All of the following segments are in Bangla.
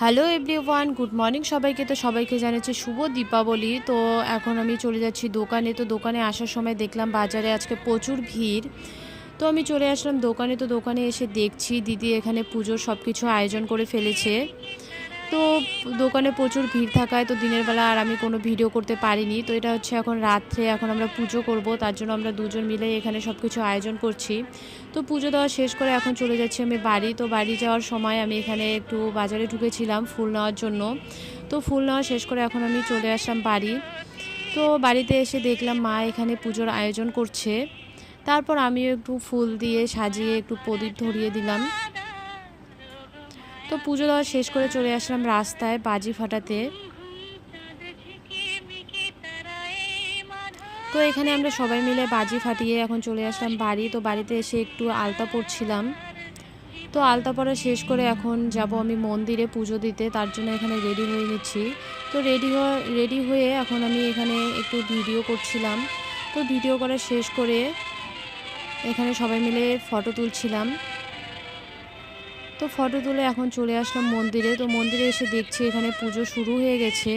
হ্যালো এভরিওয়ান, গুড মর্নিং সবাইকে। তো সবাইকে জানাচ্ছি শুভ দীপাবলি। তো এখন আমি চলে যাচ্ছি দোকানে। তো দোকানে আসার সময় দেখলাম বাজারে আজকে প্রচুর ভিড়। তো আমি চলে আসলাম দোকানে। তো দোকানে এসে দেখছি দিদি এখানে পুজোর সব কিছু আয়োজন করে ফেলেছে। তো দোকানে প্রচুর ভিড় থাকায় তো দিনের বেলা আর আমি কোনো ভিডিও করতে পারিনি। তো এটা হচ্ছে এখন রাত্রে, এখন আমরা পুজো করব, তার জন্য আমরা দুজন মিলে এখানে সব কিছু আয়োজন করছি। তো পুজো দেওয়া শেষ করে এখন চলে যাচ্ছি আমি বাড়ি। তো বাড়ি যাওয়ার সময় আমি এখানে একটু বাজারে ঢুকেছিলাম ফুল নেওয়ার জন্য। তো ফুল নেওয়া শেষ করে এখন আমি চলে আসলাম বাড়ি। তো বাড়িতে এসে দেখলাম মা এখানে পুজোর আয়োজন করছে। তারপর আমিও একটু ফুল দিয়ে সাজিয়ে একটু প্রদীপ ধরিয়ে দিলাম। তো পুজো দেওয়া শেষ করে চলে আসলাম রাস্তায় বাজি ফাটাতে। তো এখানে আমরা সবাই মিলে বাজি ফাটিয়ে এখন চলে আসলাম বাড়ি। তো বাড়িতে এসে একটু আলতা পড়ছিলাম। তো আলতা পড়া শেষ করে এখন যাব আমি মন্দিরে পুজো দিতে, তার জন্য এখানে রেডি হয়ে নিচ্ছি। তো রেডি হয়ে এখন আমি এখানে একটু ভিডিও করছিলাম। তো ভিডিও করা শেষ করে এখানে সবাই মিলে ফটো তুলছিলাম। তো ফটো তুলে এখন চলে আসলাম মন্দিরে। তো মন্দিরে এসে দেখছি এখানে পুজো শুরু হয়ে গেছে।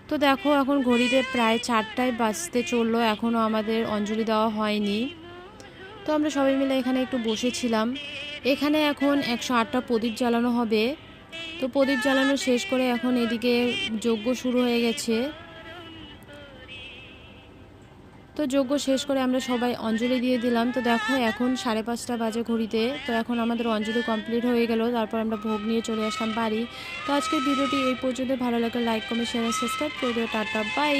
তো দেখো এখন ঘড়িতে প্রায় 4টায় বাজতে চললো, এখনও আমাদের অঞ্জলি দেওয়া হয়নি। তো আমরা সবাই মিলে এখানে একটু বসেছিলাম। এখানে এখন 108টা প্রদীপ জ্বালানো হবে। তো প্রদীপ জ্বালানো শেষ করে এখন এদিকে যজ্ঞ শুরু হয়ে গেছে। তো যজ্ঞ শেষ করে আমরা সবাই অঞ্জলি দিয়ে দিলাম। তো দেখো এখন 5:30 বাজে ঘড়িতে। তো এখন আমাদের অঞ্জলি কমপ্লিট হয়ে গেল। তারপর আমরা ভোগ নিয়ে চলে আসলাম বাড়ি। তো আজকের ভিডিওটি এই পর্যন্ত। ভালো লাগে লাইক কমেন্ট শেয়ার সাবস্ক্রাইব করে দিও। Tata bye.